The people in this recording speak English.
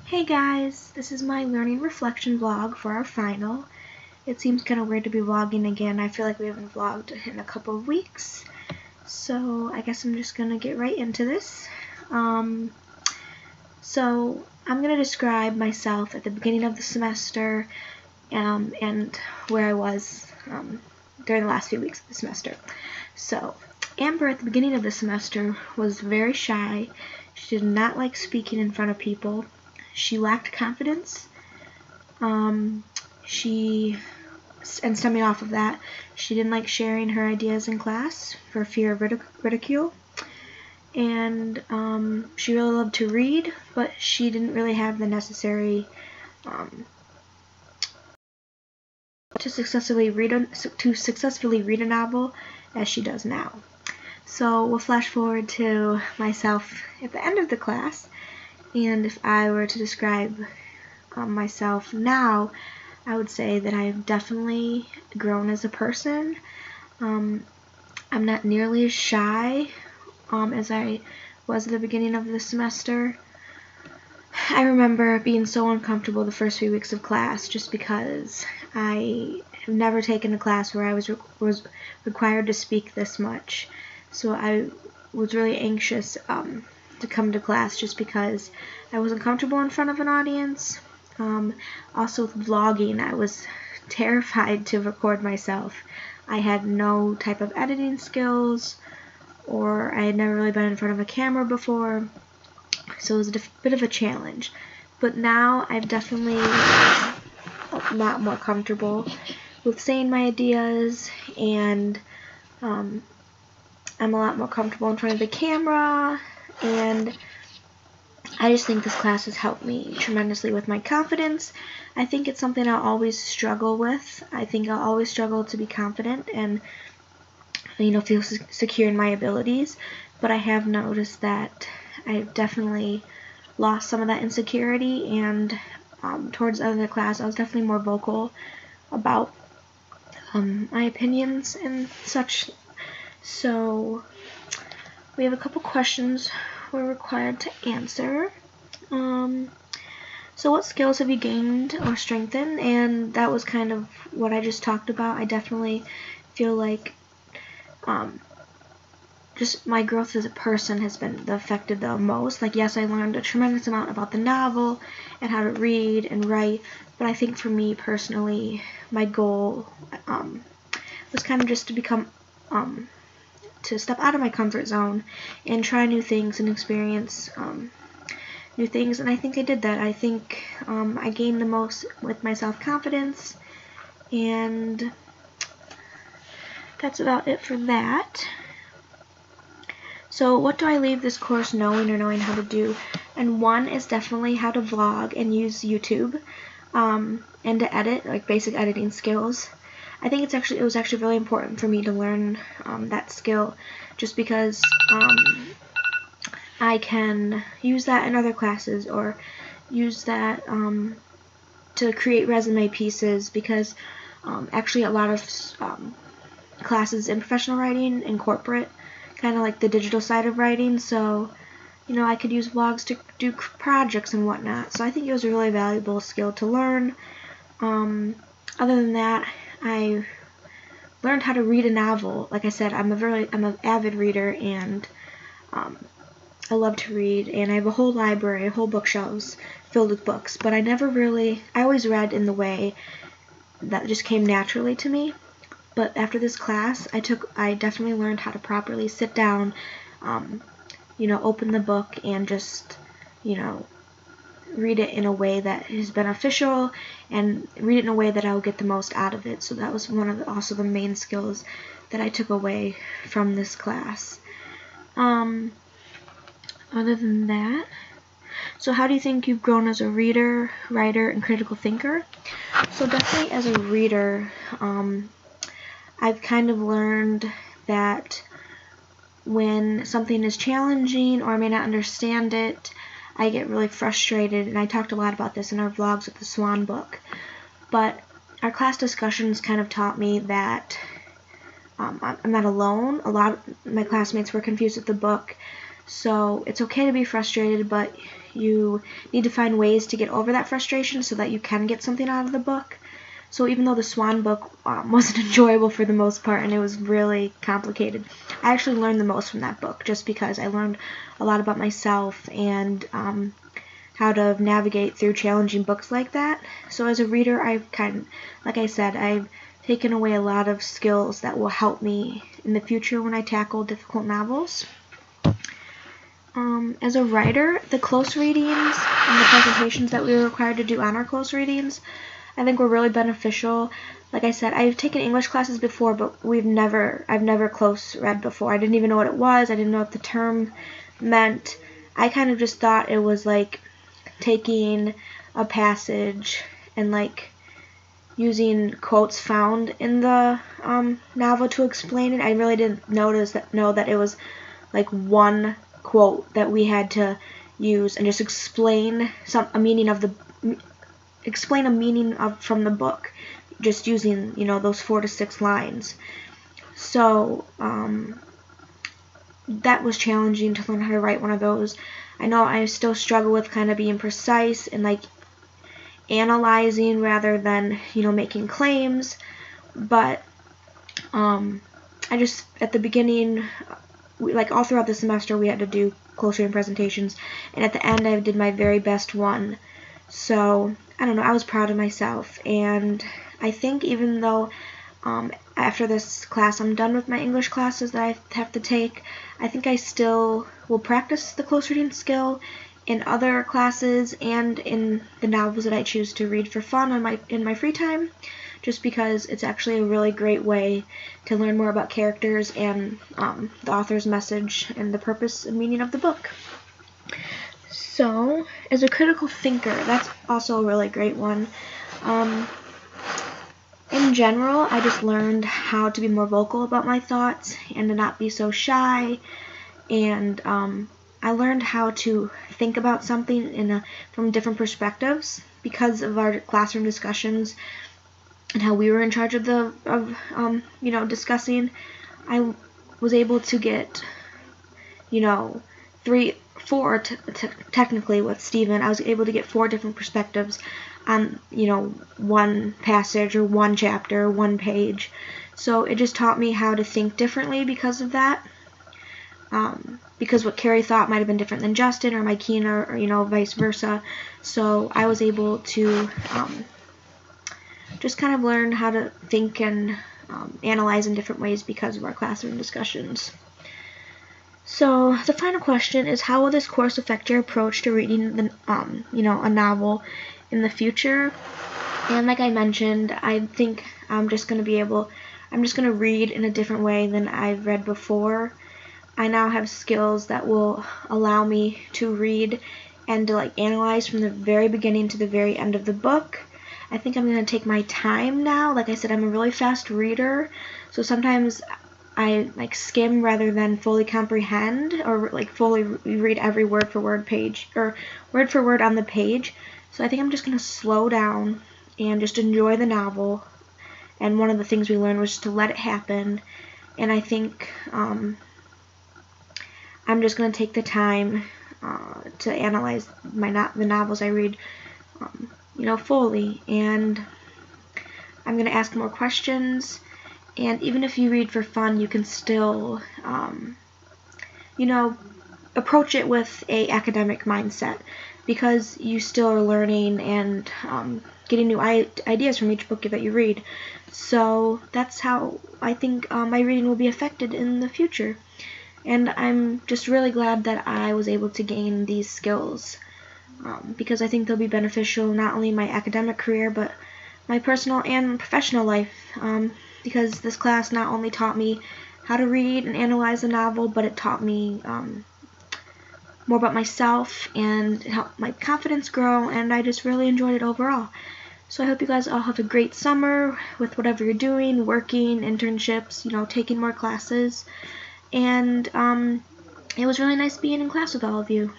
Hey guys, this is my learning reflection vlog for our final. It seems kind of weird to be vlogging again. I feel like we haven't vlogged in a couple of weeks. So I guess I'm just going to get right into this. So I'm going to describe myself at the beginning of the semester and where I was during the last few weeks of the semester. So Amber at the beginning of the semester was very shy. She did not like speaking in front of people. She lacked confidence. And stemming off of that, she didn't like sharing her ideas in class for fear of ridicule. And she really loved to read, but she didn't really have the necessary to successfully read a novel as she does now. So we'll flash forward to myself at the end of the class, and if I were to describe myself now, I would say that I've definitely grown as a person. I'm not nearly as shy as I was at the beginning of the semester. I remember being so uncomfortable the first few weeks of class just because I have never taken a class where I was required to speak this much. So I was really anxious to come to class just because I wasn't comfortable in front of an audience. Also with vlogging, I was terrified to record myself. I had no type of editing skills, or I had never really been in front of a camera before, so it was a bit of a challenge. But now I'm definitely a lot more comfortable with saying my ideas, and I'm a lot more comfortable in front of the camera, and I just think this class has helped me tremendously with my confidence. I think it's something I'll always struggle with. I think I'll always struggle to be confident and feel secure in my abilities, but I have noticed that I've definitely lost some of that insecurity, and towards the end of the class I was definitely more vocal about my opinions and such. So we have a couple questions we're required to answer. So what skills have you gained or strengthened? And that was kind of what I just talked about. I definitely feel like just my growth as a person has been affected the most. Like, yes, I learned a tremendous amount about the novel and how to read and write, but I think for me personally, my goal was kind of just to become to step out of my comfort zone and try new things and experience new things, and I think I did that. I think I gained the most with my self-confidence, and that's about it for that. So what do I leave this course knowing how to do? And one is definitely how to vlog and use YouTube, and to edit, like basic editing skills. I think it was actually really important for me to learn that skill, just because I can use that in other classes, or use that to create resume pieces, because actually a lot of classes in professional writing incorporate kind of like the digital side of writing, so I could use vlogs to do projects and whatnot. So I think it was a really valuable skill to learn. Other than that, I learned how to read a novel. Like I said, I'm an avid reader, and I love to read, and I have a whole library, whole bookshelves filled with books, but I always read in the way that just came naturally to me. But after this class, I definitely learned how to properly sit down, open the book and just, read it in a way that is beneficial, and read it in a way that I will get the most out of it. So that was also the main skills that I took away from this class. Other than that, so how do you think you've grown as a reader, writer, and critical thinker? So definitely as a reader, I've kind of learned that when something is challenging or I may not understand it, I get really frustrated, and I talked a lot about this in our vlogs with the Swan book. But our class discussions kind of taught me that I'm not alone. A lot of my classmates were confused with the book, So it's okay to be frustrated, but you need to find ways to get over that frustration so that you can get something out of the book. So even though the Swan book wasn't enjoyable for the most part and it was really complicated, I actually learned the most from that book, just because I learned a lot about myself and how to navigate through challenging books like that. So as a reader, like I said, I've taken away a lot of skills that will help me in the future when I tackle difficult novels. As a writer, the close readings and the presentations that we were required to do on our close readings, I think were really beneficial. Like I said, I've taken English classes before, but I've never close read before. I didn't even know what it was. I didn't know what the term meant. I kind of just thought it was like taking a passage and like using quotes found in the novel to explain it. I really didn't know that it was like one quote that we had to use and just explain a meaning from the book, just using those 4 to 6 lines. So that was challenging to learn how to write one of those. I know I still struggle with kind of being precise and like analyzing rather than making claims, but I just at the beginning, all throughout the semester, we had to do close reading presentations, and at the end I did my very best one. So I don't know, I was proud of myself, and I think even though after this class I'm done with my English classes that I have to take, I think I still will practice the close reading skill in other classes and in the novels that I choose to read for fun in my free time, just because it's actually a really great way to learn more about characters and the author's message and the purpose and meaning of the book. So, as a critical thinker, that's also a really great one. In general, I just learned how to be more vocal about my thoughts and to not be so shy, and I learned how to think about something from different perspectives because of our classroom discussions and how we were in charge of discussing. I was able to get, 4 technically with Stephen. I was able to get 4 different perspectives on, one passage or one chapter, one page. So it just taught me how to think differently because of that. Because what Carrie thought might have been different than Justin or Mike Keen or vice versa. So I was able to just kind of learn how to think and analyze in different ways because of our classroom discussions. So the final question is, how will this course affect your approach to reading a novel in the future? And like I mentioned, I think I'm just going to read in a different way than I've read before. I now have skills that will allow me to read and to analyze from the very beginning to the very end of the book. I think I'm going to take my time now. Like I said, I'm a really fast reader, so sometimes I skim rather than fully comprehend or fully read every word for word page or word for word on the page. So I think I'm just going to slow down and just enjoy the novel. And one of the things we learned was just to let it happen. And I think I'm just going to take the time to analyze the novels I read, fully. And I'm going to ask more questions. And even if you read for fun, you can still, approach it with a academic mindset, because you still are learning and getting new ideas from each book that you read. So that's how I think my reading will be affected in the future. And I'm just really glad that I was able to gain these skills, because I think they'll be beneficial not only in my academic career, but my personal and professional life, because this class not only taught me how to read and analyze a novel, but it taught me more about myself and it helped my confidence grow, and I just really enjoyed it overall. So I hope you guys all have a great summer with whatever you're doing, working, internships, taking more classes. And it was really nice being in class with all of you.